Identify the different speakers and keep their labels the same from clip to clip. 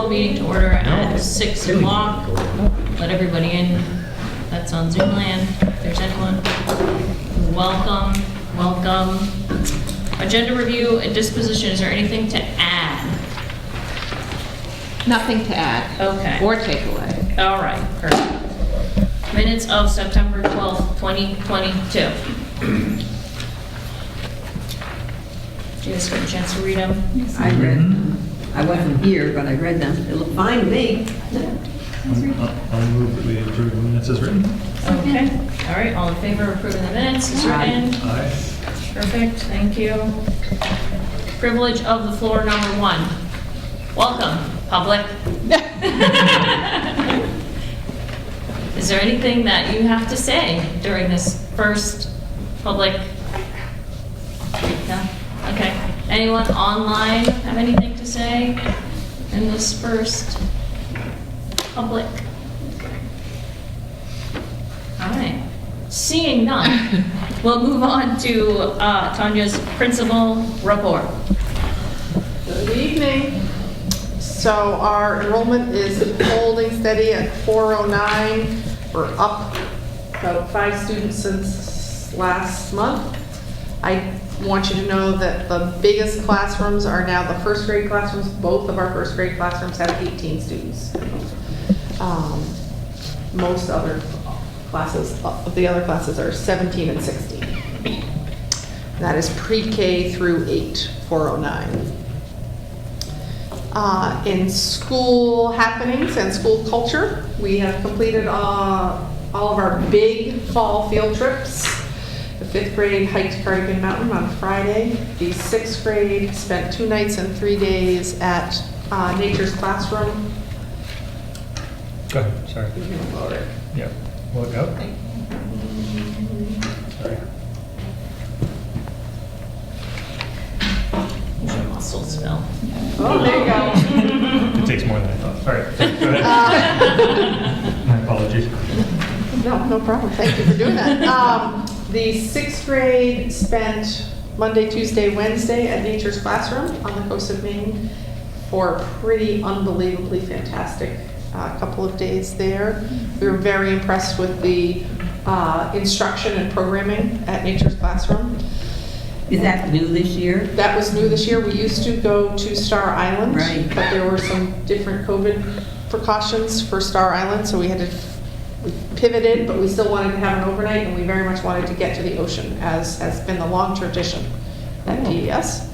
Speaker 1: the meeting to order at 6 o'clock. Let everybody in that's on Zoom land, if there's anyone. Welcome, welcome. Agenda review and disposition, is there anything to add?
Speaker 2: Nothing to add.
Speaker 1: Okay.
Speaker 2: Or take away.
Speaker 1: All right, perfect. Minutes of September 12th, 2022. Did you guys get a chance to read them?
Speaker 3: I read them. I wasn't here, but I read them. They look fine to me.
Speaker 4: I'll move that we approve the minutes as written.
Speaker 1: Okay, all right, all in favor of approving the minutes as written?
Speaker 4: Aye.
Speaker 1: Perfect, thank you. Privilege of the floor number 1. Welcome, public. Is there anything that you have to say during this first public? No? Okay. Anyone online have anything to say in this first public? All right. Seeing none, we'll move on to Tanya's principal report.
Speaker 5: Good evening. So our enrollment is holding steady at 409. We're up about 5 students since last month. I want you to know that the biggest classrooms are now the first grade classrooms. Both of our first grade classrooms have 18 students. Most other classes, the other classes are 17 and 16. That is pre-K through 8, 409. In school happenings and school culture, we have completed all of our big fall field trips. The 5th grade hiked Cardigan Mountain on Friday. The 6th grade spent 2 nights and 3 days at Nature's Classroom.
Speaker 4: Go ahead, sorry.
Speaker 5: You can lower it.
Speaker 4: Yeah, will it go? Sorry.
Speaker 1: Your muscles fell.
Speaker 5: Oh, there you go.
Speaker 4: It takes more than I thought. All right, go ahead. My apologies.
Speaker 5: No problem. Thank you for doing that. The 6th grade spent Monday, Tuesday, Wednesday at Nature's Classroom on the coast of Maine for a pretty unbelievably fantastic couple of days there. We were very impressed with the instruction and programming at Nature's Classroom.
Speaker 3: Is that new this year?
Speaker 5: That was new this year. We used to go to Star Island,
Speaker 3: Right.
Speaker 5: but there were some different COVID precautions for Star Island, so we had to we pivoted, but we still wanted to have an overnight, and we very much wanted to get to the ocean, as has been the long tradition at PES.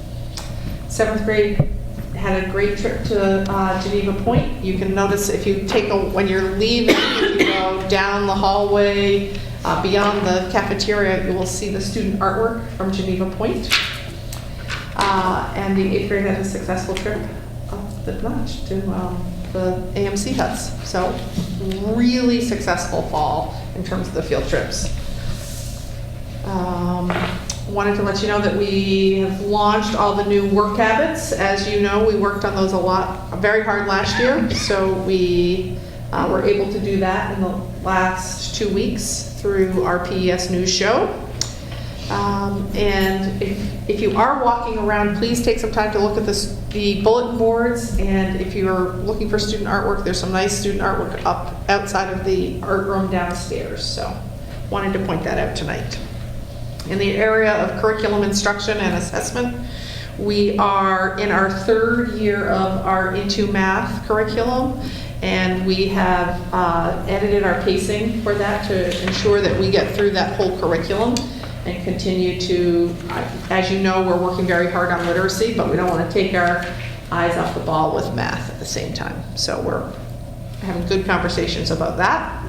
Speaker 5: 7th grade had a great trip to Geneva Point. You can notice if you take when you're leaving, if you go down the hallway, beyond the cafeteria, you will see the student artwork from Geneva Point. And the 8th grade had a successful trip up the notch to the AMC huts. So really successful fall in terms of the field trips. Wanted to let you know that we have launched all the new work habits. As you know, we worked on those very hard last year. So we were able to do that in the last 2 weeks through our PES News show. And if you are walking around, please take some time to look at the bulletin boards. And if you're looking for student artwork, there's some nice student artwork up outside of the art room downstairs. So wanted to point that out tonight. In the area of curriculum instruction and assessment, we are in our 3rd year of our Into Math curriculum. And we have edited our pacing for that to ensure that we get through that whole curriculum and continue to, as you know, we're working very hard on literacy, but we don't want to take our eyes off the ball with math at the same time. So we're having good conversations about that.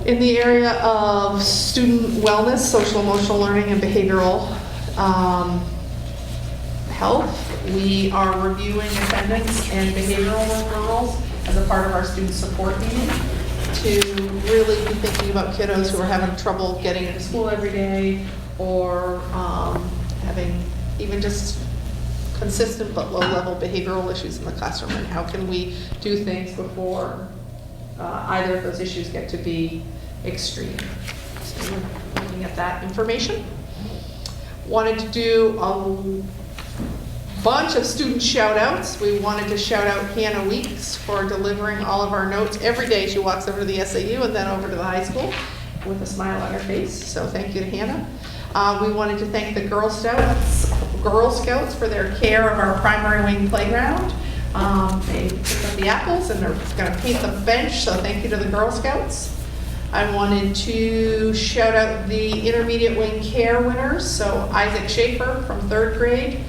Speaker 5: In the area of student wellness, social emotional learning, and behavioral health, we are reviewing attendance and behavioral referrals as a part of our student support meeting to really be thinking about kiddos who are having trouble getting into school every day, or having even just consistent but low-level behavioral issues in the classroom, and how can we do things before either of those issues get to be extreme. So we're looking at that information. Wanted to do bunch of student shout outs. We wanted to shout out Hannah Weeks for delivering all of our notes. Every day she walks over to the SAU and then over to the high school with a smile on her face. So thank you to Hannah. We wanted to thank the Girl Scouts for their care of our primary wing playground. They picked up the apples and they're going to paint the bench, so thank you to the Girl Scouts. I wanted to shout out the intermediate wing care winners. So Isaac Schaefer from 3rd grade,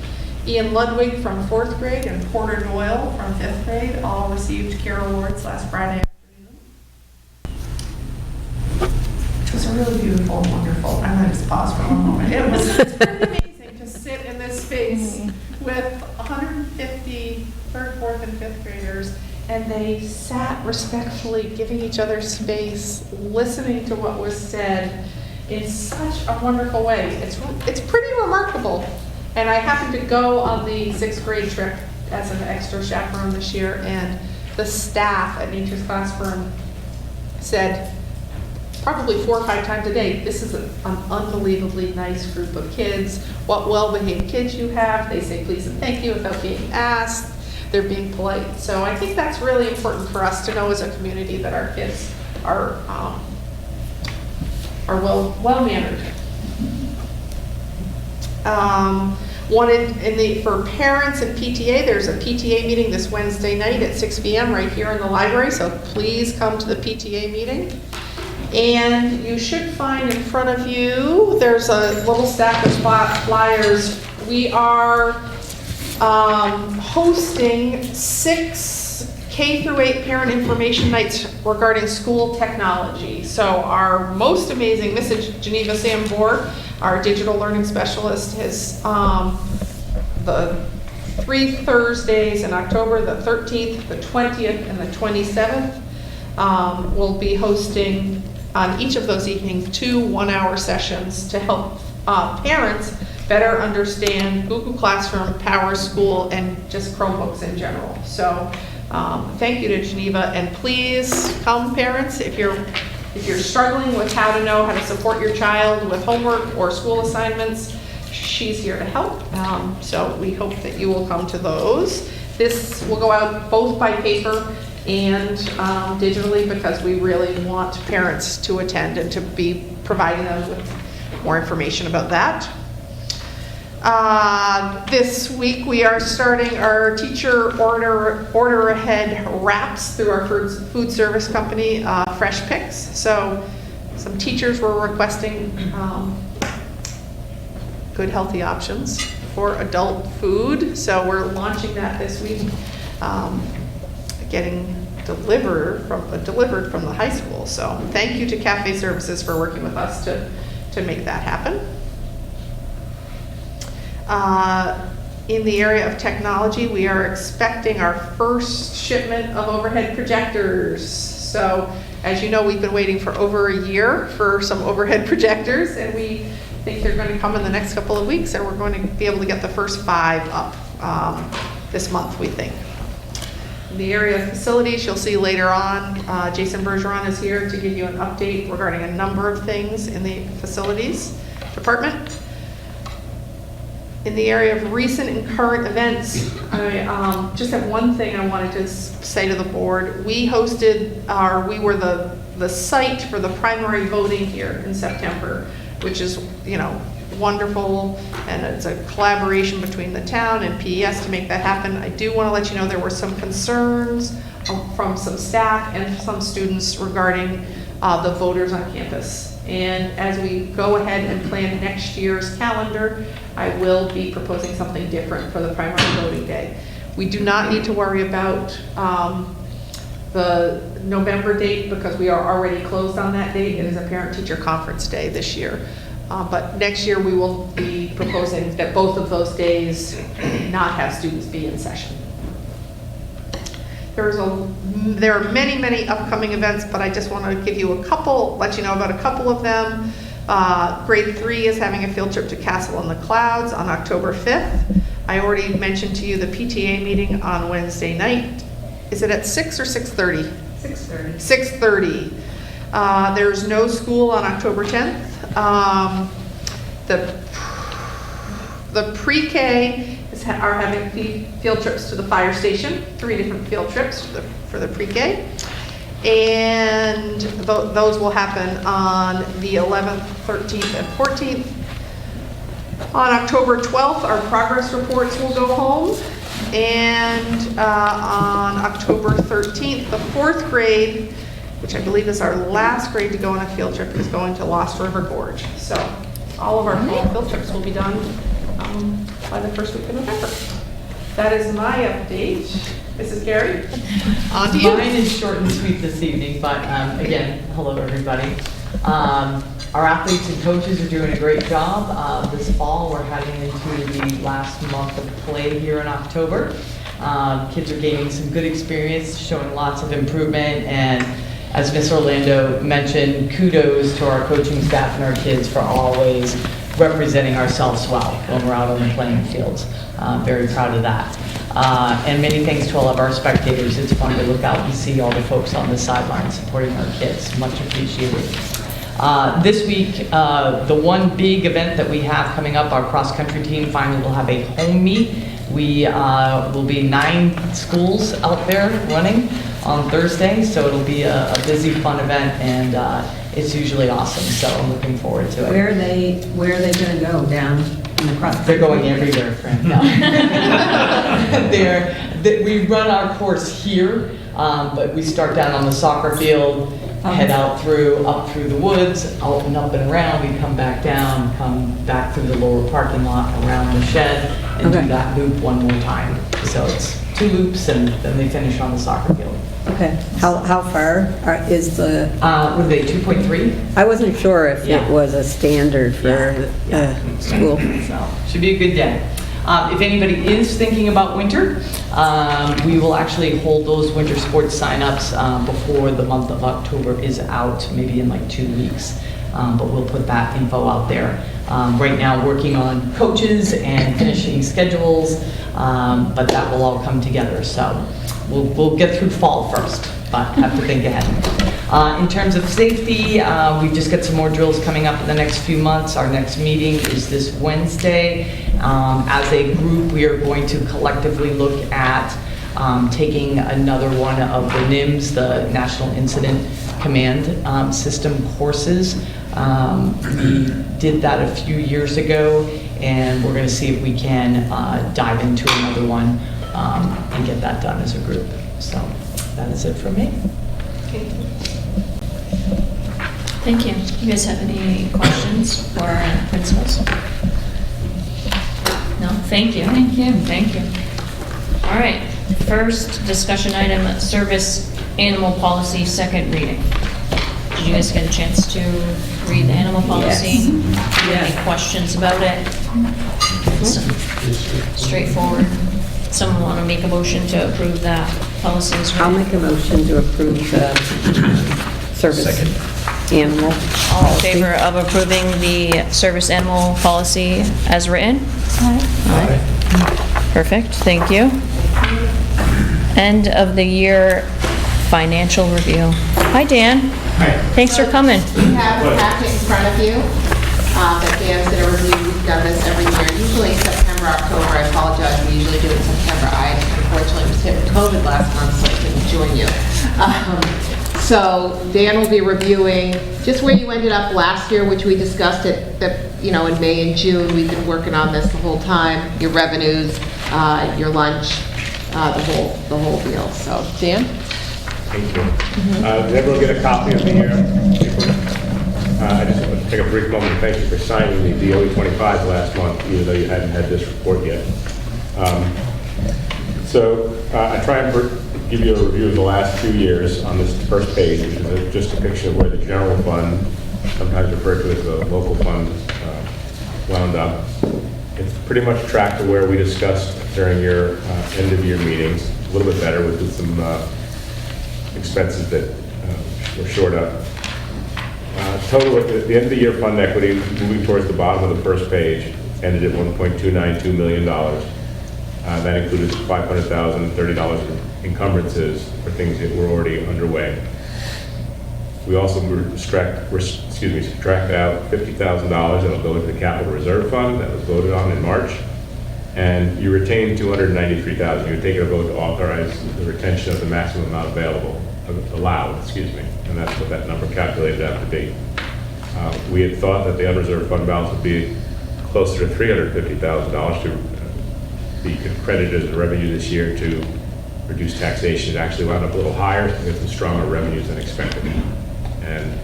Speaker 5: Ian Ludwig from 4th grade, and Porter Doyle from 5th grade all received care awards last Friday afternoon. It was really beautiful and wonderful. I'm going to just pause for one moment. It's pretty amazing to sit in this space with 150 3rd, 4th, and 5th graders, and they sat respectfully, giving each other space, listening to what was said in such a wonderful way. It's pretty remarkable. And I happened to go on the 6th grade trip as an extra chaperone this year, and the staff at Nature's Classroom said probably 4 or 5 times a day, this is an unbelievably nice group of kids. What well-behaved kids you have. They say please and thank you without being asked. They're being polite. So I think that's really important for us to know as a community that our kids are well-mannered. For parents and PTA, there's a PTA meeting this Wednesday night at 6 p.m. right here in the library, so please come to the PTA meeting. And you should find in front of you, there's a little stack of flyers. We are hosting 6 K-8 parent information nights regarding school technology. So our most amazing Mrs. Geneva Sambor, our digital learning specialist, has the 3 Thursdays in October, the 13th, the 20th, and the 27th. We'll be hosting on each of those evenings 2 one-hour sessions to help parents better understand Google Classroom, Power School, and just Chromebooks in general. So thank you to Geneva, and please come, parents, if you're struggling with how to support your child with homework or school assignments, she's here to help. So we hope that you will come to those. This will go out both by paper and digitally, because we really want parents to attend and to be providing them with more information about that. This week we are starting our teacher order ahead wraps through our food service company, Fresh Picks. So some teachers were requesting good healthy options for adult food. So we're launching that this week, getting delivered from the high school. So thank you to Cafe Services for working with us to make that happen. In the area of technology, we are expecting our first shipment of overhead projectors. So, as you know, we've been waiting for over a year for some overhead projectors, and we think they're going to come in the next couple of weeks, and we're going to be able to get the first 5 up this month, we think. In the area of facilities, you'll see later on, Jason Bergeron is here to give you an update regarding a number of things in the facilities department. In the area of recent and current events, I just have one thing I wanted to say to the board. We were the site for the primary voting here in September, which is, wonderful, and it's a collaboration between the town and PES to make that happen. I do want to let you know there were some concerns from some staff and some students regarding the voters on campus. And as we go ahead and plan next year's calendar, I will be proposing something different for the primary voting day. We do not need to worry about the November date, because we are already closed on that date. It is a parent-teacher conference day this year. But next year we will be proposing that both of those days not have students be in session. There are many, many upcoming events, but I just want to give you let you know about a couple of them. Grade 3 is having a field trip to Castle in the Clouds on October 5th. I already mentioned to you the PTA meeting on Wednesday night. Is it at 6 or 6:30?
Speaker 3: 6:30.
Speaker 5: 6:30. There's no school on October 10th. The pre-K is are having field trips to the fire station, 3 different field trips for the pre-K. And those will happen on the 11th, 13th, and 14th. On October 12th, our progress reports will go home. And on October 13th, the 4th grade, which I believe is our last grade to go on a field trip, is going to Lost River Gorge. So all of our fall field trips will be done by the first week of November. That is my update. Mrs. Gary, on to you.
Speaker 2: Mine is short and sweet this evening, but again, hello everybody. Our athletes and coaches are doing a great job. This fall, we're heading into the last month of play here in October. Kids are gaining some good experience, showing lots of improvement, and as Miss Orlando mentioned, kudos to our coaching staff and our kids for always representing ourselves well when we're out on the playing fields. Very proud of that. And many thanks to all of our spectators. It's fun to look out and see all the folks on the sidelines supporting our kids. Much appreciated. This week, the one big event that we have coming up, our cross-country team finally will have a home meet. We will be 9 schools out there running on Thursday, so it'll be a busy, fun event, and it's usually awesome, so I'm looking forward to it.
Speaker 3: Where are they going to go? Down in the cross?
Speaker 2: They're going everywhere, friend. No. We run our course here, but we start down on the soccer field, head out up through the woods, out and up and around. We come back down, come back through the lower parking lot, around the shed, and do that loop one more time. So it's 2 loops, and then they finish on the soccer field.
Speaker 6: Okay. How far is the?
Speaker 2: What are they, 2.3?
Speaker 6: I wasn't sure if
Speaker 2: Yeah.
Speaker 6: it was a standard for school.
Speaker 2: So should be a good day. If anybody is thinking about winter, we will actually hold those winter sports signups before the month of October is out, maybe in like 2 weeks. But we'll put that info out there. Right now, working on coaches and finishing schedules, but that will all come together. So we'll get through fall first, but have to think ahead. In terms of safety, we've just got some more drills coming up in the next few months. Our next meeting is this Wednesday. As a group, we are going to collectively look at taking another one of the NIMS, the National Incident Command System courses. We did that a few years ago, and we're going to see if we can dive into another one and get that done as a group. So that is it for me.
Speaker 1: Thank you. You guys have any questions for our principals? No? Thank you. Thank you. Thank you. All right. First discussion item, service animal policy, second reading. Did you guys get a chance to read the animal policy? Any questions about it? Straightforward. Someone want to make a motion to approve that policy as
Speaker 6: I'll
Speaker 1: written?
Speaker 6: make a motion to approve the service animal.
Speaker 1: All in favor of approving the service animal policy as written? Aye. Perfect, thank you. End of the year financial review. Hi, Dan.
Speaker 4: Hi.
Speaker 1: Thanks for coming.
Speaker 7: You have a packet in front of you that Dan's going to review. We've done this every year, usually September, October. I apologize, we usually do it in September. I unfortunately was hit with COVID last month, so I couldn't join you. So Dan will be reviewing just where you ended up last year, which we discussed in May and June. We've been working on this the whole time, your revenues, your lunch, the whole deal. So, Dan?
Speaker 8: Thank you. Did everyone get a copy of the I just want to take a brief moment to thank you for signing the DOE 25 last month, even though you hadn't had this report yet. I try and give you a review of the last 2 years on this first page, which is just a picture of where the general fund, sometimes referred to as the local fund, wound up. It's pretty much tracked to where we discussed during your end-of-year meetings, a little bit better with some expenses that were short up. Total at the end of the year fund equity, moving towards the bottom of the first page, ended at $1.292 million. That included $500,030 in encumbrances for things that were already underway. We also subtract out $50,000 that'll go into the capital reserve fund that was voted on in March. and you retain $293,000. You would take a vote to authorize the retention of the maximum amount allowed, and that's what that number calculated out to be. We had thought that the unreserved fund balance would be closer to $350,000 to be credited as revenue this year to reduce taxation. It actually wound up a little higher with some stronger revenues than expected. And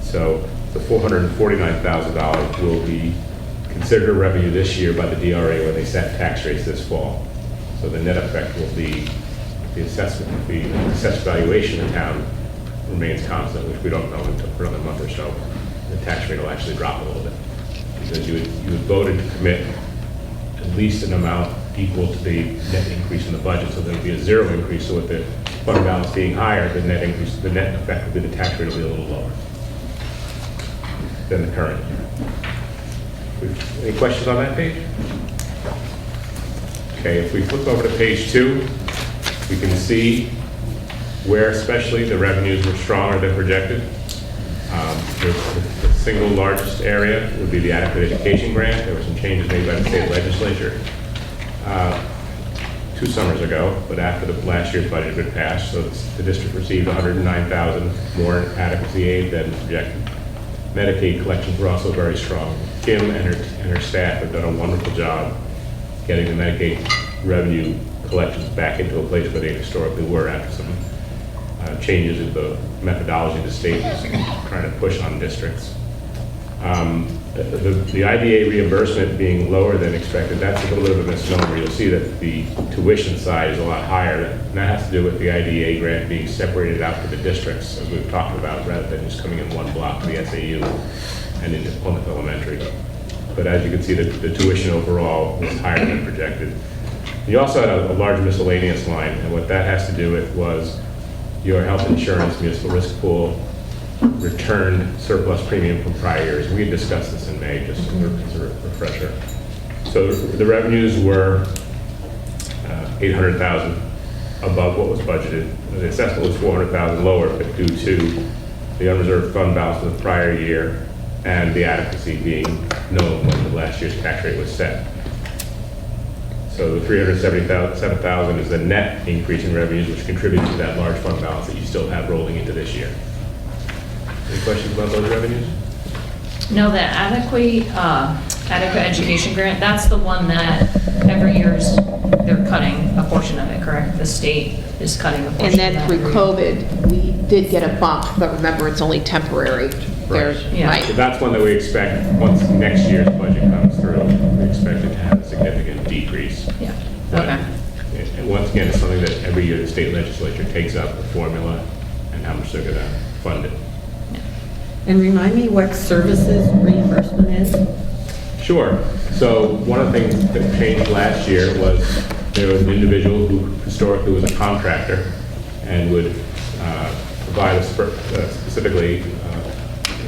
Speaker 8: so the $449,000 will be considered a revenue this year by the DRA when they set tax rates this fall. So the net effect will be the assessed valuation of the town remains constant, which we don't know until for another month or so. The tax rate will actually drop a little bit because you had voted to commit at least an amount equal to the net increase in the budget, so there would be a zero increase. So with the fund balance being higher, the net effect would be the tax rate will be a little lower than the current year. Any questions on that page? Okay, if we flip over to page 2, we can see where especially the revenues were stronger than projected. The single largest area would be the adequate education grant. There were some changes made by the state legislature 2 summers ago, but after the last year's budget had been passed, so the district received $109,000 more in adequacy aid than projected. Medicaid collections were also very strong. Kim and her staff have done a wonderful job getting the Medicaid revenue collections back into a place where they historically were after some changes in the methodology the state was trying to push on districts. The IDA reimbursement being lower than expected, that's a little bit of a misnomer. You'll see that the tuition side is a lot higher, and that has to do with the IDA grant being separated out to the districts, as we've talked about, rather than just coming in one block, the SAU and into Plymouth Elementary. But as you can see, the tuition overall was higher than projected. You also had a large miscellaneous line, and what that has to do with was your health insurance municipal risk pool returned surplus premium from prior years. We had discussed this in May, just as a refresher. So the revenues were $800,000 above what was budgeted. The assessment was $400,000 lower, but due to the unreserved fund balance of the prior year and the adequacy being known when the last year's tax rate was set. So the $377,000 is the net increase in revenues, which contributes to that large fund balance that you still have rolling into this year. Any questions about those revenues?
Speaker 1: No, the adequate education grant, that's the one that every year's they're cutting a portion of it, correct? The state is cutting a portion
Speaker 7: And
Speaker 1: of
Speaker 7: then
Speaker 1: that.
Speaker 7: through COVID, we did get a bump, but remember, it's only temporary.
Speaker 8: Right.
Speaker 1: Yeah.
Speaker 8: So that's one that we expect, once next year's budget comes through, we expect it to have a significant decrease.
Speaker 1: Yeah,
Speaker 8: But,
Speaker 1: okay.
Speaker 8: and once again, it's something that every year the state legislature takes up the formula and how much they're going to fund it.
Speaker 6: And remind me what services reimbursement is?
Speaker 8: Sure. So one of the things that changed last year was there was an individual who historically was a contractor and would provide specifically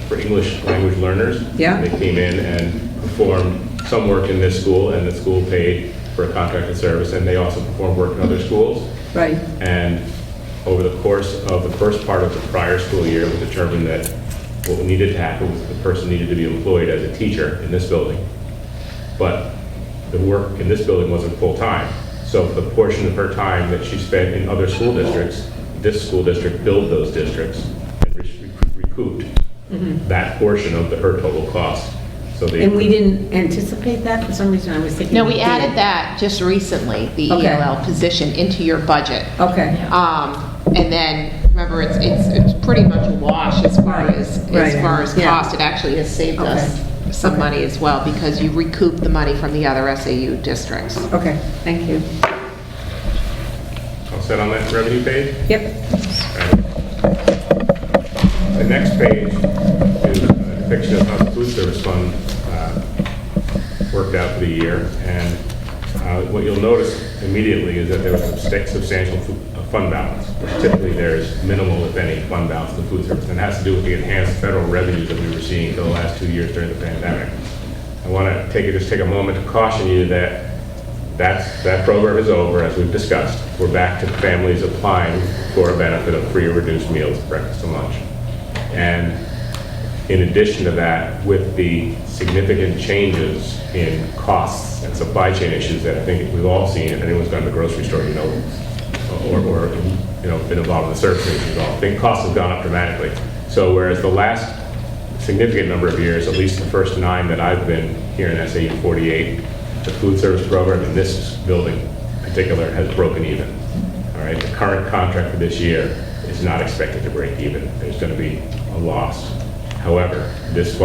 Speaker 8: for English language learners.
Speaker 6: Yeah.
Speaker 8: They came in and performed some work in this school, and the school paid for a contracted service, and they also performed work in other schools.
Speaker 6: Right.
Speaker 8: And over the course of the first part of the prior school year, it was determined that what needed to happen was the person needed to be employed as a teacher in this building. But the work in this building wasn't full-time. So for the portion of her time that she spent in other school districts, this school district billed those districts and recouped that portion of her total cost. So they,
Speaker 6: And we didn't anticipate that? For some reason, I was thinking.
Speaker 7: No, we
Speaker 6: did.
Speaker 7: added that just recently, the
Speaker 6: Okay.
Speaker 7: ELL position, into your budget.
Speaker 6: Okay.
Speaker 7: And then, remember, it's pretty much a wash as far
Speaker 6: Right.
Speaker 7: as
Speaker 6: Right.
Speaker 7: cost.
Speaker 6: Yeah.
Speaker 7: It actually has saved us some
Speaker 6: Okay.
Speaker 7: money as well, because you recoup the money from the other SAU districts.
Speaker 6: Okay, thank you.
Speaker 8: all set on that revenue page?
Speaker 6: Yep.
Speaker 8: The next page is a depiction of how the food service fund worked out for the year. And what you'll notice immediately is that there was a substantial fund balance. Typically, there's minimal, if any, fund balance in the food service. And it has to do with the enhanced federal revenues that we were seeing for the last 2 years during the pandemic. I want to just take a moment to caution you that that program is over, as we've discussed. We're back to families applying for a benefit of free or reduced meals, breakfast and lunch. And In addition to that, with the significant changes in costs and supply chain issues that I think we've all seen, if anyone's gone to the grocery store, you know, or you know, been involved in the service industry at all, I think costs have gone up dramatically. So whereas the last significant number of years, at least the first 9 that I've been here in SAU 48, the food service program in this building in particular has broken even. All right, the current contract for this year is not expected to break even. There's going to be a loss. However, this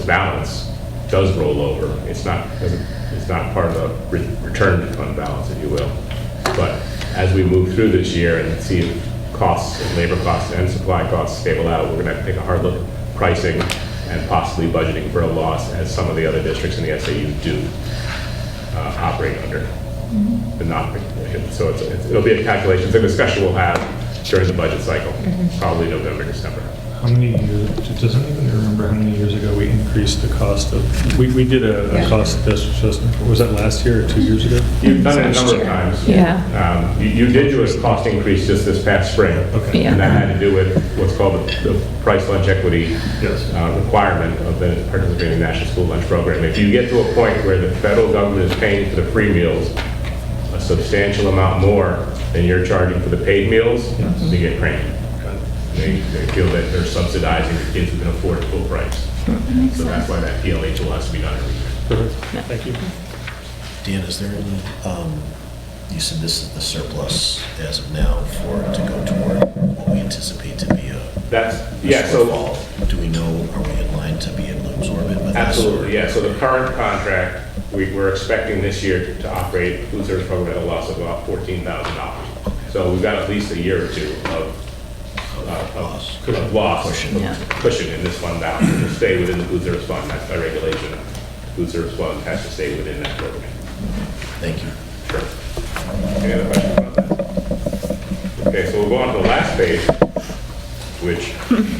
Speaker 8: balance does roll over. It's not part of the return fund balance, if you will. But as we move through this year and see if costs, and labor costs and supply costs stable out, we're going to have to take a hard look at pricing and possibly budgeting for a loss, as some of the other districts in the SAU do operate under. The not, so it'll be a calculation. It's a discussion we'll have during the budget cycle, probably November, December.
Speaker 4: How many years, does anybody remember how many years ago we increased the cost of, we did a cost adjustment, was that last year or 2 years ago?
Speaker 8: You've done it a number of times.
Speaker 6: Yeah.
Speaker 8: You did do a cost increase just this past spring.
Speaker 4: Okay.
Speaker 6: Yeah.
Speaker 8: And that had to do with what's called the price lunch equity requirement of the participating National School Lunch Program. If you get to a point where the federal government is paying for the free meals a substantial amount more than you're charging for the paid meals, they get cranky. They feel that they're subsidizing the kids who can afford it full price. So that's why that PLHL has to be done every year.
Speaker 4: Perfect, thank you.
Speaker 9: Dan, is there any, you said this is the surplus as of now to go toward what we anticipate to be a shortfall. Do we know, are we in line to be able to absorb it with
Speaker 8: Absolutely, yeah. So the current contract, we're expecting this year to operate food service program at a loss of about $14,000. So we've got at least a year or two of loss, cushion in this fund balance. It will stay within the food service fund. That's by regulation. The food service fund has to stay within that program.
Speaker 9: Thank you.
Speaker 8: Sure. Any other questions about that? Okay, so we'll go on to the last page, which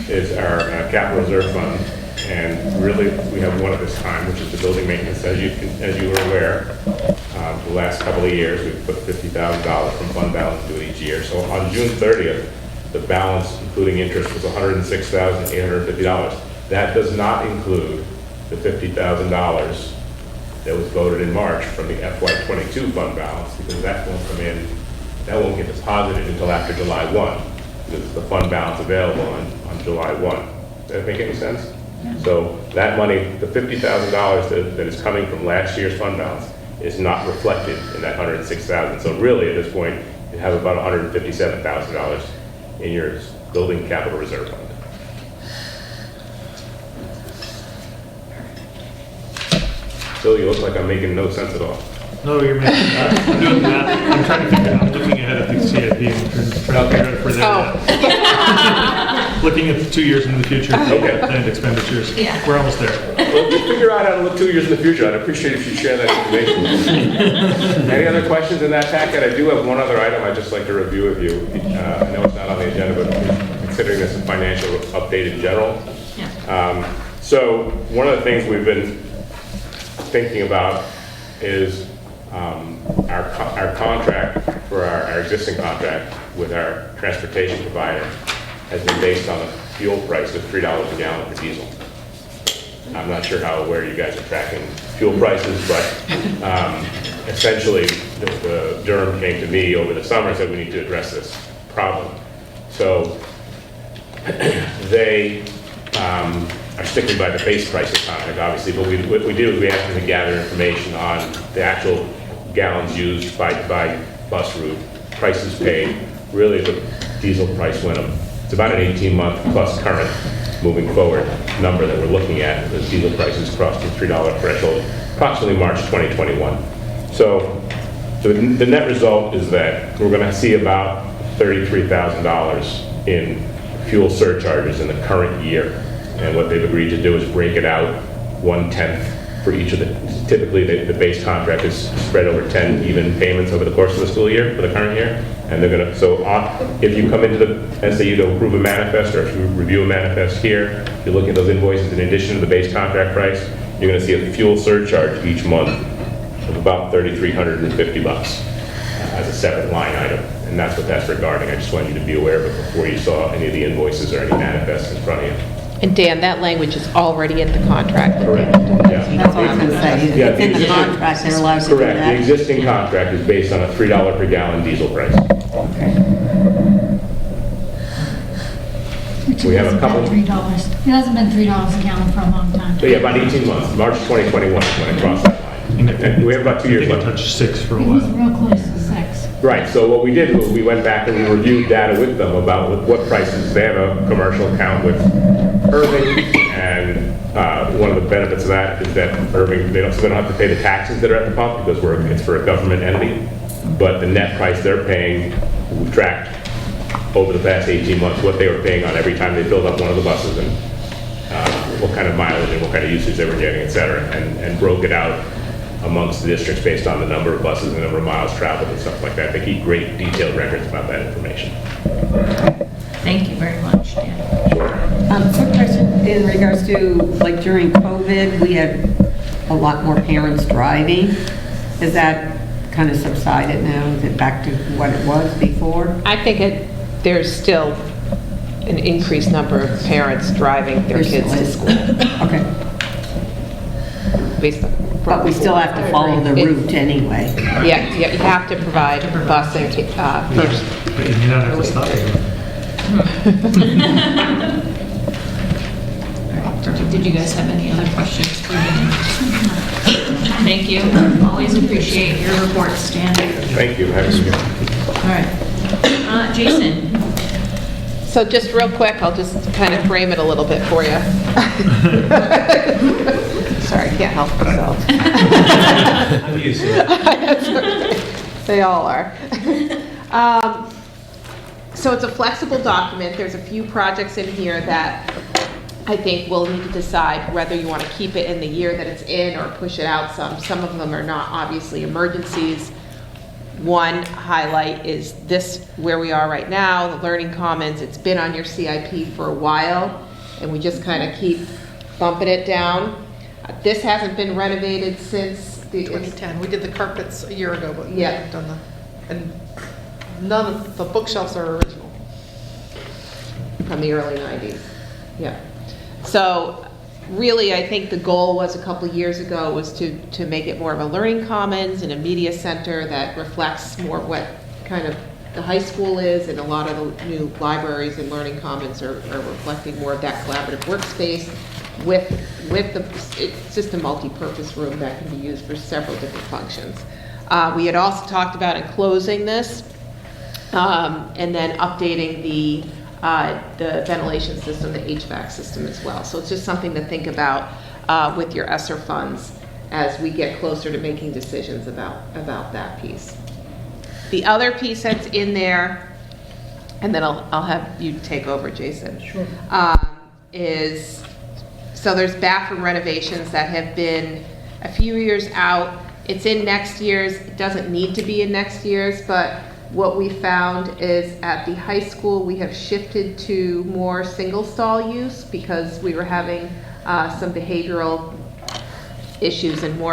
Speaker 8: is our capital reserve fund. And really, we have one at this time, which is the building maintenance. As you were aware, the last couple of years, we've put $50,000 from fund balance into it each year. So on June 30th, the balance, including interest, was $106,850. That does not include the $50,000 that was voted in March from the FY22 fund balance, because that won't come in, that won't get deposited until after July 1, because the fund balance available on July 1. Does that make any sense? So that money, the $50,000 that is coming from last year's fund balance, is not reflected in that $106,000. So really, at this point, you have about $157,000 in your building capital reserve fund. Bill, you look like I'm making no sense at all.
Speaker 4: No, you're making, I'm doing that, I'm trying to figure out, I'm looking ahead at the CIP and trying to figure out for that. Looking at 2 years into the future, planned expenditures.
Speaker 1: Yeah.
Speaker 4: We're almost there.
Speaker 8: Well, we'll figure out how to look 2 years in the future. I'd appreciate if you share that information with me. Any other questions in that packet? I do have one other item I'd just like to review with you. I know it's not on the agenda, but considering this a financial update in general.
Speaker 1: Yeah.
Speaker 8: So one of the things we've been thinking about is our contract for our existing contract with our transportation provider has been based on a fuel price of $3 a gallon for diesel. I'm not sure how aware you guys are tracking fuel prices, but essentially the Durham came to me over the summer and said we need to address this problem. So they are sticking by the base price of contract, obviously, but what we do is we ask them to gather information on the actual gallons used by bus route, prices paid. Really, the diesel price went up. It's about an 18-month plus current moving forward number that we're looking at. The diesel prices crossed the $3 threshold approximately March 2021. So the net result is that we're going to see about $33,000 in fuel surcharges in the current year. And what they've agreed to do is break it out 1/10 for each of the, typically the base contract is spread over 10 even payments over the course of the school year for the current year. And they're gonna, so if you come into the SAU to approve a manifest, or if you review a manifest here, if you look at those invoices in addition to the base contract price, you're gonna see a fuel surcharge each month of about $3,350 as a separate line item. And that's what that's regarding. I just wanted you to be aware of it before you saw any of the invoices or any manifests in front of you.
Speaker 7: And Dan, that language is already in the contract.
Speaker 8: Correct, yeah.
Speaker 3: That's what I was going to say.
Speaker 8: Yeah,
Speaker 3: It's in the
Speaker 8: the-
Speaker 3: contract, they're allowed to do
Speaker 8: Correct, the
Speaker 3: that.
Speaker 8: existing contract is based on a $3 per gallon diesel price.
Speaker 10: Which
Speaker 8: We have a
Speaker 10: hasn't
Speaker 8: couple-
Speaker 10: been $3. It hasn't been $3 a gallon for a long time.
Speaker 8: So yeah, about 18 months, March 2021 is when it crossed that line. And we have about 2 years
Speaker 4: I think it
Speaker 8: left.
Speaker 4: touched 6 for a
Speaker 10: It was
Speaker 4: while.
Speaker 10: real close to 6.
Speaker 8: Right, so what we did was we went back and we reviewed data with them about what prices. They have a commercial account with Irving, and one of the benefits of that is that Irving, they don't have to pay the taxes that are at the pump because it's for a government entity. But the net price they're paying, we've tracked over the past 18 months what they were paying on every time they filled up one of the buses, and what kind of mileage and what kind of usage they were getting, et cetera, and broke it out amongst the districts based on the number of buses and the number of miles traveled and stuff like that. They keep great detailed records about that information.
Speaker 1: Thank you very much, Dan.
Speaker 3: Quick question in regards to, like during COVID, we had a lot more parents driving. Is that kind of subsided now? Is it back to what it was before?
Speaker 7: I think there's still an increased number of parents driving their
Speaker 3: There
Speaker 7: kids to
Speaker 3: still
Speaker 7: school.
Speaker 3: is. Okay.
Speaker 7: Based on-
Speaker 3: But we still have to follow the route anyway.
Speaker 7: Yeah, you have to provide busing first.
Speaker 4: But you don't have to stop it.
Speaker 1: Perfect. Did you guys have any other questions for Dan? Thank you. Always appreciate your reports, Dan.
Speaker 8: Thank you. Have a good day.
Speaker 1: All right. Jason?
Speaker 7: So just real quick, I'll just kind of frame it a little bit for you. Sorry, I can't help myself.
Speaker 11: I'm used to it.
Speaker 7: They all are. So it's a flexible document. There's a few projects in here that I think we'll need to decide whether you want to keep it in the year that it's in or push it out some. Some of them are not obviously emergencies. One highlight is this, where we are right now, the Learning Commons. It's been on your CIP for a while, and we just kind of keep bumping it down. This hasn't been renovated since the...
Speaker 5: 2010. We did the carpets a year ago, but we
Speaker 7: Yeah.
Speaker 5: haven't done and none of the bookshelves are original.
Speaker 7: From the early 90s. Yeah. So really, I think the goal was a couple of years ago was to make it more of a learning commons and a media center that reflects more what kind of the high school is, and a lot of the new libraries and learning commons are reflecting more of that collaborative workspace with it's just a multi-purpose room that can be used for several different functions. We had also talked about enclosing this and then updating the ventilation system, the HVAC system as well. So it's just something to think about with your ESSER funds as we get closer to making decisions about that piece. The other piece that's in there, and then I'll have you take over, Jason.
Speaker 11: Sure.
Speaker 7: Is, so there's bathroom renovations that have been a few years out. It's in next year's. It doesn't need to be in next year's, but what we found is at the high school, we have shifted to more single stall use because we were having some behavioral issues and a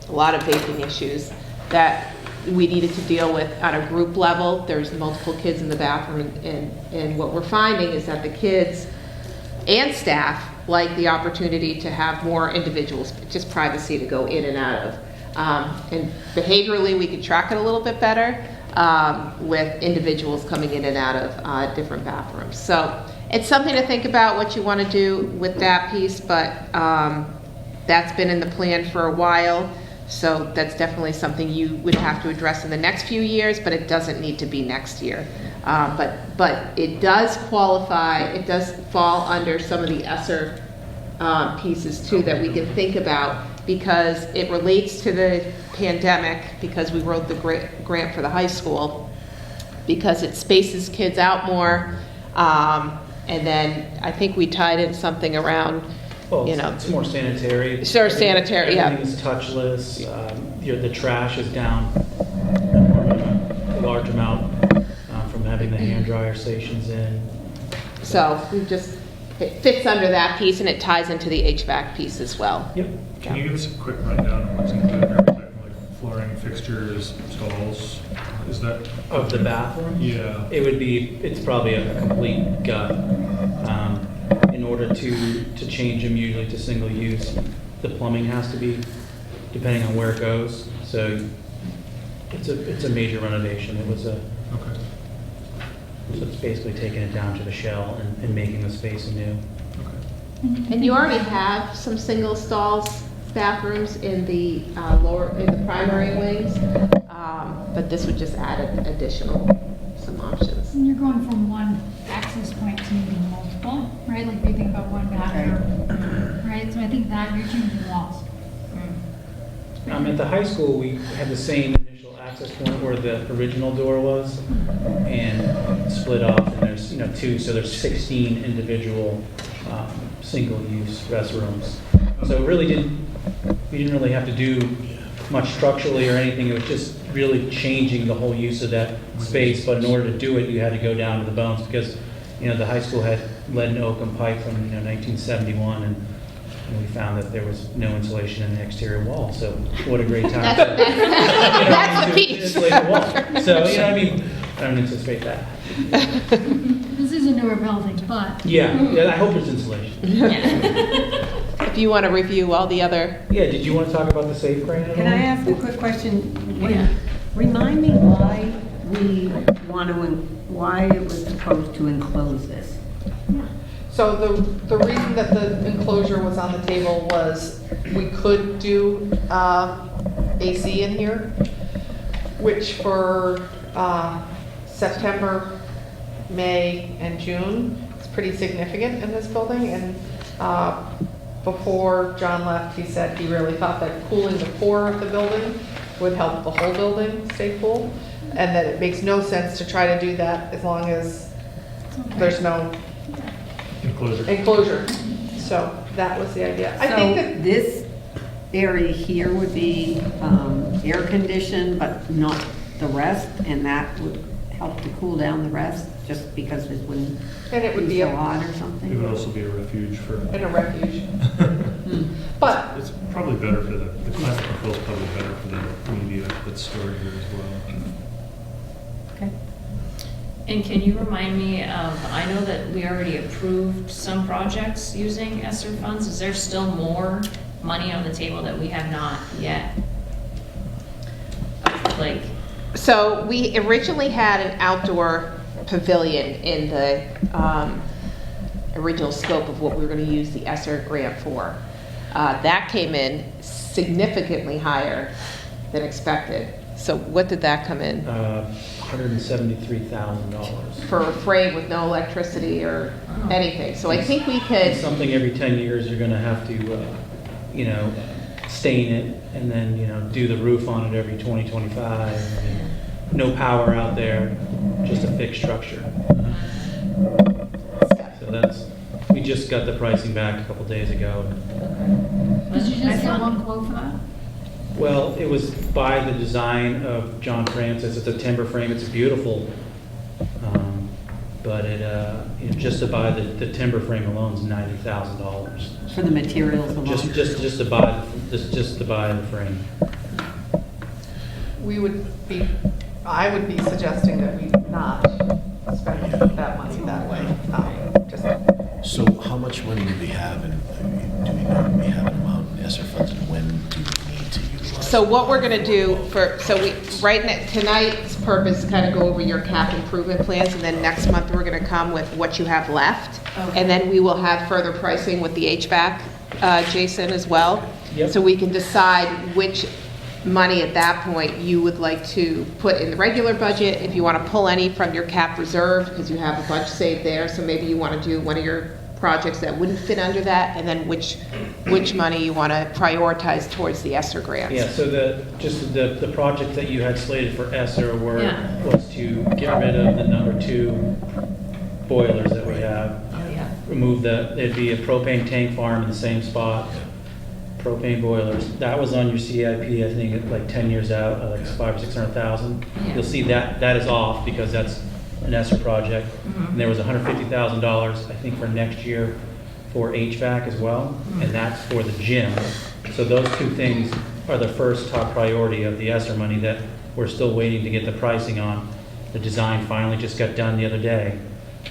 Speaker 7: lot of vaping issues that we needed to deal with on a group level. There's multiple kids in the bathroom, and what we're finding is that the kids and staff like the opportunity to have more individuals, just privacy to go in and out of. And behaviorally, we could track it a little bit better with individuals coming in and out of different bathrooms. So it's something to think about what you want to do with that piece, but that's been in the plan for a while. So that's definitely something you would have to address in the next few years, but it doesn't need to be next year. But it does qualify, it does fall under some of the ESSER pieces too that we can think about, because it relates to the pandemic, because we wrote the grant for the high school, because it spaces kids out more, and then I think we tied in something around,
Speaker 11: Well, it's more sanitary.
Speaker 7: Sure, sanitary, yeah.
Speaker 11: Everything's touchless. The trash is down a large amount from having the hand dryer stations in.
Speaker 7: So it fits under that piece, and it ties into the HVAC piece as well.
Speaker 11: Yep.
Speaker 4: Can you give us a quick rundown of what's included in everything, like flooring, fixtures, stalls? Is that?
Speaker 11: Of the bathroom?
Speaker 4: Yeah.
Speaker 11: It's probably a complete gut. In order to change them usually to single use, the plumbing has to be, depending on where it goes. So it's a major renovation. So it's basically taking it down to the shell and making the space anew.
Speaker 7: And you already have some single stalls, bathrooms in the primary wings, but this would just add some options.
Speaker 10: And you're going from one access point to needing multiple, right? Like if you think about one bathroom, right? So I think that you're changing walls.
Speaker 11: At the high school, we had the same initial access point where the original door was, and split off, and there's two, so there's 16 individual single-use restrooms. So we didn't really have to do much structurally or anything. It was just really changing the whole use of that space. But in order to do it, you had to go down to the bones because the high school had lead and oakum pipe from 1971, and we found that there was no insulation in the exterior wall. So what a great time!
Speaker 7: That's the piece.
Speaker 11: Insulate the wall. So I don't anticipate that.
Speaker 10: This is a newer building, but.
Speaker 11: Yeah, I hope there's insulation.
Speaker 7: If you want to review all the other.
Speaker 11: Yeah, did you want to talk about the safe crane at all?
Speaker 3: Can I ask a quick question?
Speaker 1: Yeah.
Speaker 3: Remind me why why it was proposed to enclose this?
Speaker 5: So the reason that the enclosure was on the table was we could do AC in here, which for September, May, and June is pretty significant in this building. And before John left, he said he really thought that cooling the core of the building would help the whole building stay cool, and that it makes no sense to try to do that as long as there's no enclosure. So that was the idea. I think that
Speaker 3: this area here would be air conditioned, but not the rest, and that would help to cool down the rest, just because it wouldn't be so hot or something.
Speaker 4: It would also be a refuge for.
Speaker 5: And a refuge. But
Speaker 4: it's probably better for the climate control is probably better for the media that's stored here as well.
Speaker 3: Okay.
Speaker 1: And can you remind me of, I know that we already approved some projects using ESSER funds. Is there still more money on the table that we have not yet? Like.
Speaker 7: So we originally had an outdoor pavilion in the original scope of what we were going to use the ESSER grant for. That came in significantly higher than expected. So what did that come in?
Speaker 11: $173,000.
Speaker 7: For a frame with no electricity or anything. So I think we could.
Speaker 11: It's something every 10 years you're going to have to, stain it and then, do the roof on it every 20, 25. No power out there, just a fixed structure. So we just got the pricing back a couple days ago.
Speaker 10: Did you just get one quote for that?
Speaker 11: Well, it was by the design of John Francis. It's a timber frame. It's beautiful, but just to buy the timber frame alone is $90,000
Speaker 3: For the materials alone?
Speaker 11: Just to buy the frame.
Speaker 5: I would be suggesting that we not spend that money that way.
Speaker 9: So how much money do we have, and do we know we have an amount in ESSER funds, and when do we need to utilize?
Speaker 7: So what we're going to do tonight's purpose is kind of go over your cap improvement plans, and then next month we're going to come with what you have left.
Speaker 1: Okay.
Speaker 7: And then we will have further pricing with the HVAC, Jason, as well.
Speaker 11: Yep.
Speaker 7: So we can decide which money at that point you would like to put in the regular budget, if you want to pull any from your cap reserve, because you have a bunch saved there, so maybe you want to do one of your projects that wouldn't fit under that, and then which money you want to prioritize towards the ESSER grants.
Speaker 11: Yeah, so the project that you had slated for ESSER was to get rid of the number 2 boilers that we have.
Speaker 1: Oh, yeah.
Speaker 11: Remove there'd be a propane tank farm in the same spot, propane boilers. That was on your CIP, I think, like 10 years out, like 500,000 or 600,000.
Speaker 1: Yeah.
Speaker 11: You'll see that is off because that's an ESSER project. And there was $150,000, I think, for next year for HVAC as well, and that's for the gym. So those 2 things are the first top priority of the ESSER money that we're still waiting to get the pricing on. The design finally just got done the other day.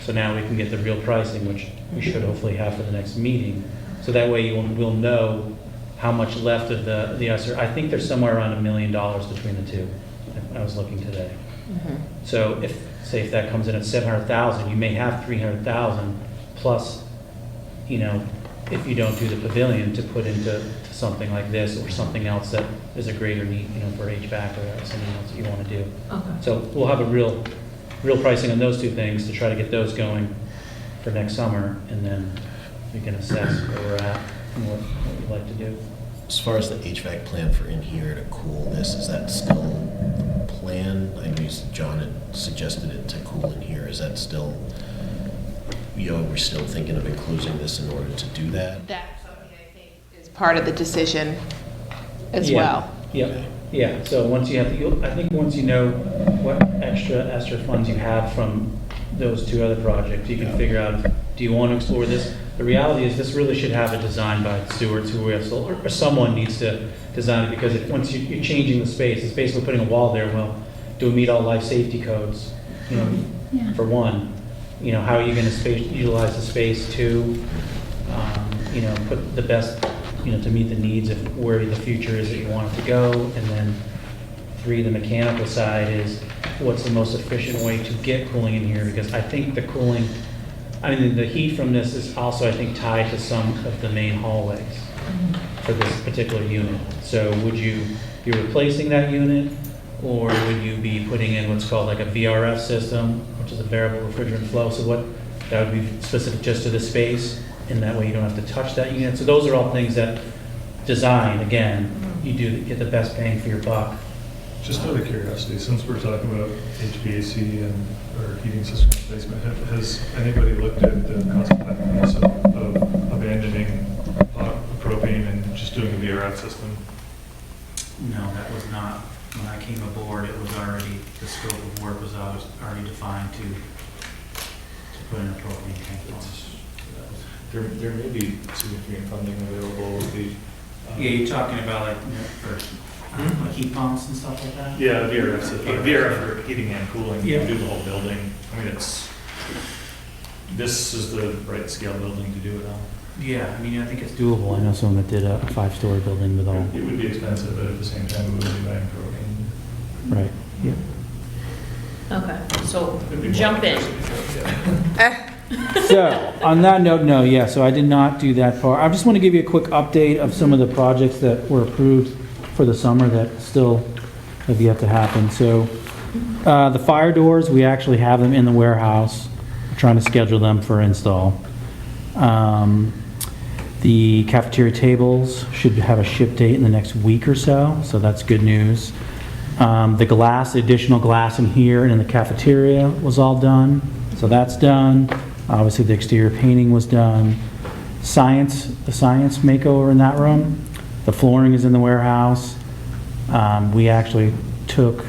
Speaker 11: So now we can get the real pricing, which we should hopefully have for the next meeting. So that way we'll know how much left of the ESSER. I think there's somewhere around $1 million between the two. I was looking today. So if that comes in at 700,000, you may have 300,000 plus, if you don't do the pavilion, to put into something like this or something else that is a greater need, for HVAC or something else that you want to do.
Speaker 1: Okay.
Speaker 11: So we'll have a real pricing on those two things to try to get those going for next summer, and then we can assess where we're at and what we'd like to do.
Speaker 9: As far as the HVAC plan for in here to cool this, is that still the plan? I know John had suggested it to cool in here. Is that still, we're still thinking of enclosing this in order to do that?
Speaker 7: That's something I think is part of the decision as
Speaker 11: Yeah.
Speaker 7: well.
Speaker 11: Yeah, so once you have, I think once you know what extra ESSER funds you have from those two other projects, you can figure out, do you want to explore this? The reality is this really should have a design by stewards who we have, or someone needs to design it, because once you're changing the space, it's basically putting a wall there. Well, do we meet all life safety codes?
Speaker 10: Yeah.
Speaker 11: For one, how are you going to utilize the space? Two, put the best, to meet the needs of where the future is that you want it to go. And then three, the mechanical side is what's the most efficient way to get cooling in here? Because I think the heat from this is also, I think, tied to some of the main hallways for this particular unit. So would you be replacing that unit, or would you be putting in what's called like a VRF system, which is a variable refrigerant flow? So that would be specific just to the space, and that way you don't have to touch that unit. So those are all things that design, again, you do get the best bang for your buck.
Speaker 4: Just out of curiosity, since we're talking about HVAC and or heating system replacement, has anybody looked at the cost effectiveness of abandoning propane and just doing a VRF system?
Speaker 11: No, that was not, when I came aboard, it was already, the scope of work was already defined to put in a propane tank on.
Speaker 4: There may be significant funding available with the...
Speaker 11: Yeah, you're talking about like, for like heat pumps and stuff like that?
Speaker 4: Yeah, VRF system. VRF for heating and cooling. You
Speaker 11: Yeah.
Speaker 4: can do the whole building. I mean, this is the right scale building to do it on.
Speaker 11: Yeah, I think it's doable. I know someone that did a 5-story building with all.
Speaker 4: It would be expensive, but at the same time, we would be buying propane.
Speaker 11: Right, yeah.
Speaker 1: Okay, so
Speaker 4: It'd be more
Speaker 1: jump in.
Speaker 4: expensive, yeah.
Speaker 11: So, on that note, no, yeah, so I did not do that part. I just want to give you a quick update of some of the projects that were approved for the summer that still have yet to happen. So, the fire doors, we actually have them in the warehouse. We're trying to schedule them for install. The cafeteria tables should have a ship date in the next week or so that's good news. The additional glass in here and in the cafeteria was all done, so that's done. Obviously, the exterior painting was done. The science makeover in that room. The flooring is in the warehouse. We actually took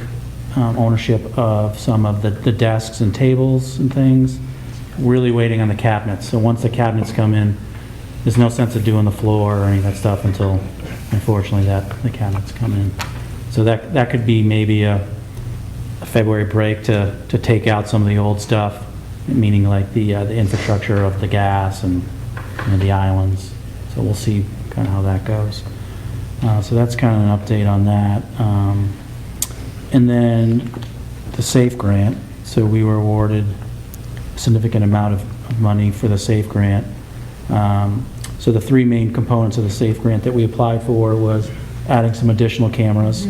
Speaker 11: ownership of some of the desks and tables and things. Really waiting on the cabinets. So once the cabinets come in, there's no sense of doing the floor or any of that stuff until, unfortunately, the cabinets come in. So that could be maybe a February break to take out some of the old stuff, meaning like the infrastructure of the gas and the islands. So we'll see kind of how that goes. So that's kind of an update on that. And then the SAFE grant. So we were awarded a significant amount of money for the SAFE grant. So the three main components of the SAFE grant that we applied for was adding some additional cameras,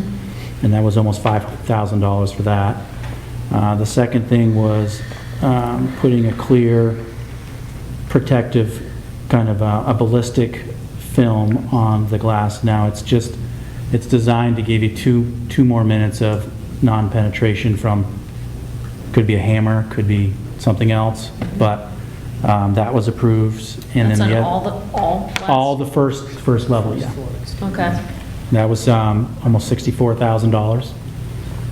Speaker 11: and that was almost $5,000 for that. The second thing was putting a clear protective kind of a ballistic film on the glass. Now it's designed to give you two more minutes of non-penetration from, could be a hammer, could be something else, but that was approved. And
Speaker 1: That's
Speaker 11: then
Speaker 1: on
Speaker 11: all the first level, yeah.
Speaker 1: Okay.
Speaker 11: That was almost $64,000.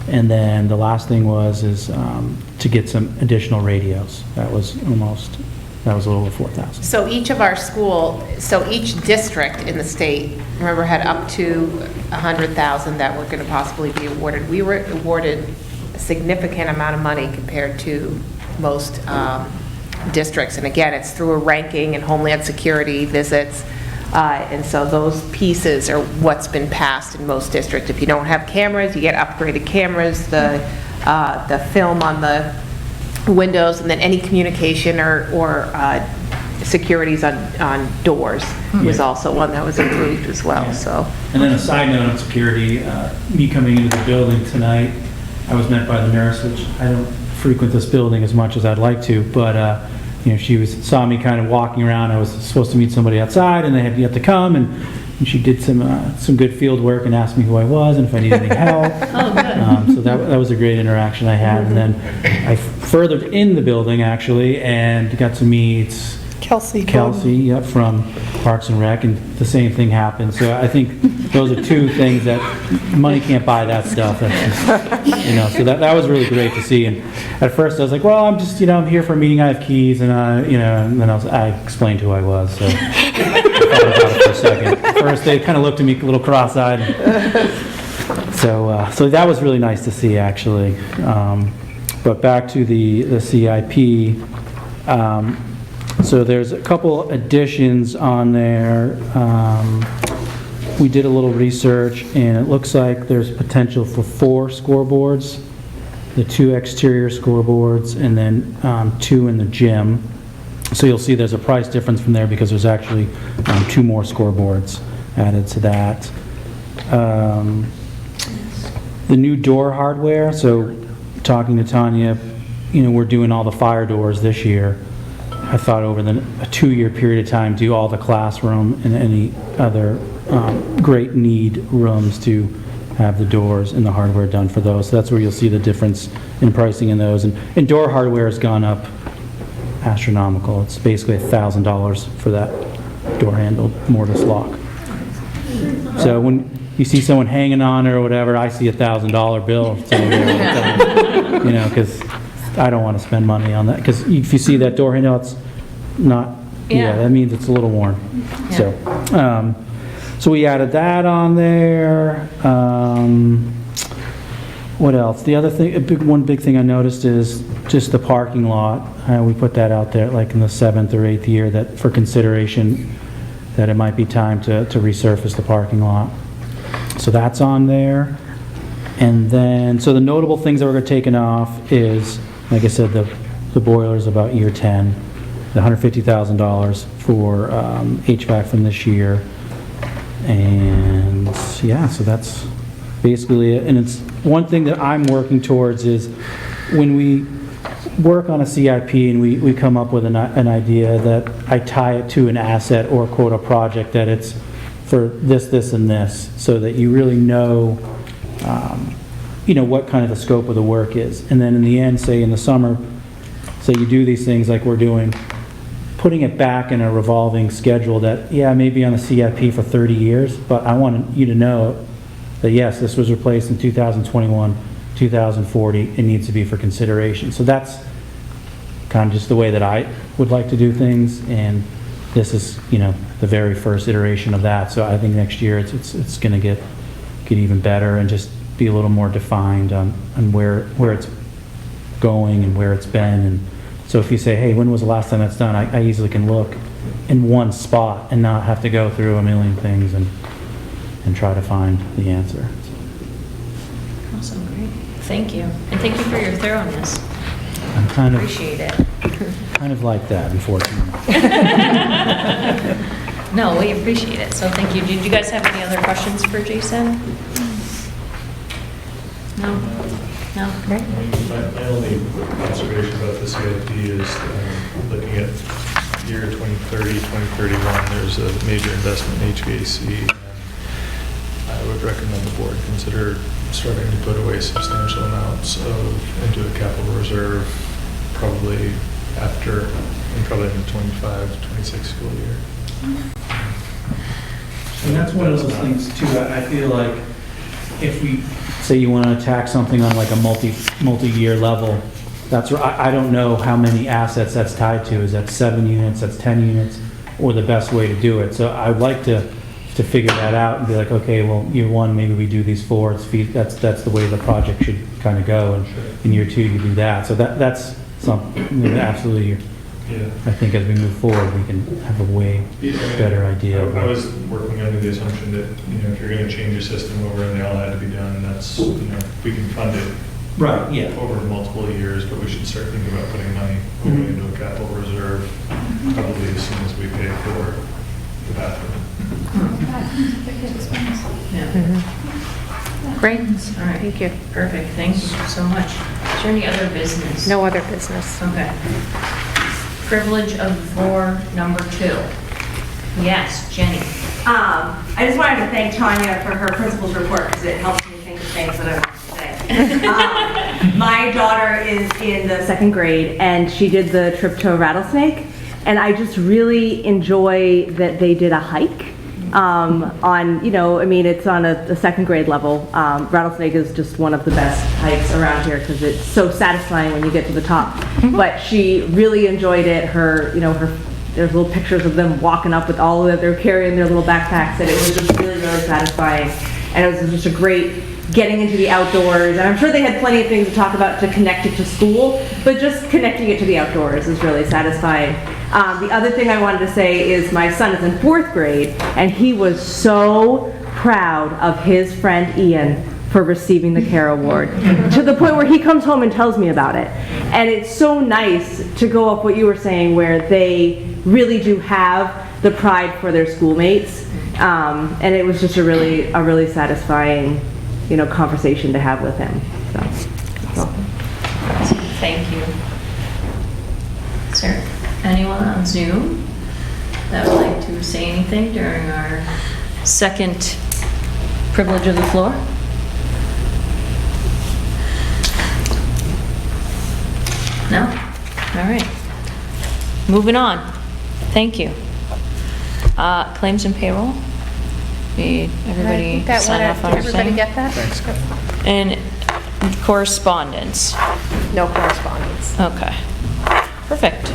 Speaker 11: And then the last thing was to get some additional radios. That was a little over $4,000.
Speaker 7: So each district in the state, remember, had up to $100,000 that were going to possibly be awarded. We were awarded a significant amount of money compared to most districts. And again, it's through a ranking and Homeland Security visits. And so those pieces are what's been passed in most districts. If you don't have cameras, you get upgraded cameras, the film on the windows, and then any communication or securities on doors was also one that was improved as well, so.
Speaker 11: And then a side note on security, me coming into the building tonight, I was met by the nurse, which I don't frequent this building as much as I'd like to, but she saw me kind of walking around. I was supposed to meet somebody outside, and they had yet to come, and she did some good field work and asked me who I was and if I needed any help.
Speaker 1: Oh, good.
Speaker 11: So that was a great interaction I had. And then I furthered in the building, actually, and got to meet Kelsey, yep, from Parks and Rec, and the same thing happened. So I think those are two things that money can't buy that stuff. That's just, so that was really great to see. And at first I was like, well, I'm just, I'm here for a meeting. I have keys, and and then I explained who I was. So I thought about it for a second. At first they kind of looked at me a little cross-eyed. So that was really nice to see, actually. But back to the CIP. So there's a couple additions on there. We did a little research, and it looks like there's potential for 4 scoreboards, the 2 exterior scoreboards, and then 2 in the gym. So you'll see there's a price difference from there because there's actually 2 more scoreboards added to that. The new door hardware, so talking to Tanya, we're doing all the fire doors this year. I thought over a 2-year period of time, do all the classroom and any other great need rooms to have the doors and the hardware done for those. So that's where you'll see the difference in pricing in those. And door hardware has gone up astronomical. It's basically $1,000 for that door handle mortise lock. So when you see someone hanging on or whatever, I see $1,000 bill sitting there, because I don't want to spend money on that, because if you see that door handle, it's not, that means it's a little worn.
Speaker 1: Yeah.
Speaker 11: So we added that on there. What else? The other thing, one big thing I noticed is just the parking lot. We put that out there like in the 7th or 8th year that for consideration that it might be time to resurface the parking lot. So that's on there. And then, so the notable things that we're taking off is, like I said, the boiler's about year 10, the $150,000 for HVAC from this year. And yeah, so that's basically it. And it's one thing that I'm working towards is when we work on a CIP and we come up with an idea that I tie it to an asset or quote a project that it's for this, this, and this, so that you really know what kind of the scope of the work is. And then in the end, say in the summer, say you do these things like we're doing, putting it back in a revolving schedule that, maybe on a CIP for 30 years, but I want you to know that yes, this was replaced in 2021, 2040, it needs to be for consideration. So that's kind of just the way that I would like to do things, and this is, the very first iteration of that. So I think next year it's going to get even better and just be a little more defined on where it's going and where it's been. And so if you say, hey, when was the last time that's done, I easily can look in one spot and not have to go through a million things and try to find the answer.
Speaker 1: Awesome, great. Thank you. And thank you for your thoroughness.
Speaker 11: I'm
Speaker 1: Appreciate it.
Speaker 11: kind of like that, unfortunately.
Speaker 1: No, we appreciate it, so thank you. Did you guys have any other questions for Jason? No? No? Great.
Speaker 4: My only observation about the CIP is looking at year 2030, 2031, there's a major investment in HVAC. And I would recommend the board consider starting to put away substantial amounts into a capital reserve, probably in the 25, 26 school year.
Speaker 11: And that's one of those things too, I feel like if we say you want to attack something on like a multi-year level, that's where I don't know how many assets that's tied to. Is that 7 units, that's 10 units, or the best way to do it? So I'd like to figure that out and be like, okay, well, year 1, maybe we do these 4, that's the way the project should kind of go, and in year 2 you do that. So that's something, absolutely,
Speaker 4: Yeah.
Speaker 11: I think as we move forward, we can have a way better idea. of
Speaker 4: I
Speaker 11: what-
Speaker 4: was working under the assumption that, if you're gonna change your system over and they all had to be done, that's, we can fund it
Speaker 11: Right, yeah.
Speaker 4: over multiple years, but we should start thinking about putting money
Speaker 11: Mhm.
Speaker 4: into a capital reserve probably as soon as we pay for the bathroom.
Speaker 10: Bathrooms, if it gets expensive.
Speaker 1: Yeah.
Speaker 6: Great.
Speaker 1: All right.
Speaker 6: Thank you.
Speaker 1: Perfect, thank you so much. Is there any other business?
Speaker 6: No other business.
Speaker 1: Okay. Privilege of floor number 2. Yes, Jenny.
Speaker 12: I just wanted to thank Tanya for her principal's report because it helps me think of things that I want to say. My daughter is in the 2nd grade and she did the trip to a rattlesnake. And I just really enjoy that they did a hike on, it's on a 2nd grade level. Rattlesnake is just one of the best hikes around here because it's so satisfying when you get to the top. But she really enjoyed it. There's little pictures of them walking up with all of they're carrying their little backpacks, and it was just really, really satisfying. And it was just a great getting into the outdoors. And I'm sure they had plenty of things to talk about to connect it to school, but just connecting it to the outdoors is really satisfying. The other thing I wanted to say is my son is in 4th grade, and he was so proud of his friend Ian for receiving the CARE Award, to the point where he comes home and tells me about it. And it's so nice to go up what you were saying, where they really do have the pride for their schoolmates. And it was just a really satisfying, conversation to have with him. So, that's all.
Speaker 1: Thank you. Is there anyone on Zoom that would like to say anything during our second privilege of the floor? No? All right. Moving on. Thank you. Claims and payroll. Everybody sign off on
Speaker 6: Everybody
Speaker 1: everything?
Speaker 6: get that?
Speaker 1: And correspondence.
Speaker 6: No correspondence.
Speaker 1: Okay. Perfect.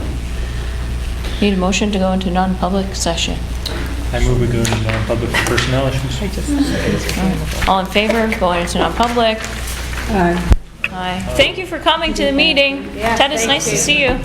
Speaker 1: Need a motion to go into non-public session.
Speaker 11: I move we go to non-public for personnel issues.
Speaker 1: All in favor of going into non-public? Aye. Thank you for coming to the meeting. Ted, it's nice to see you.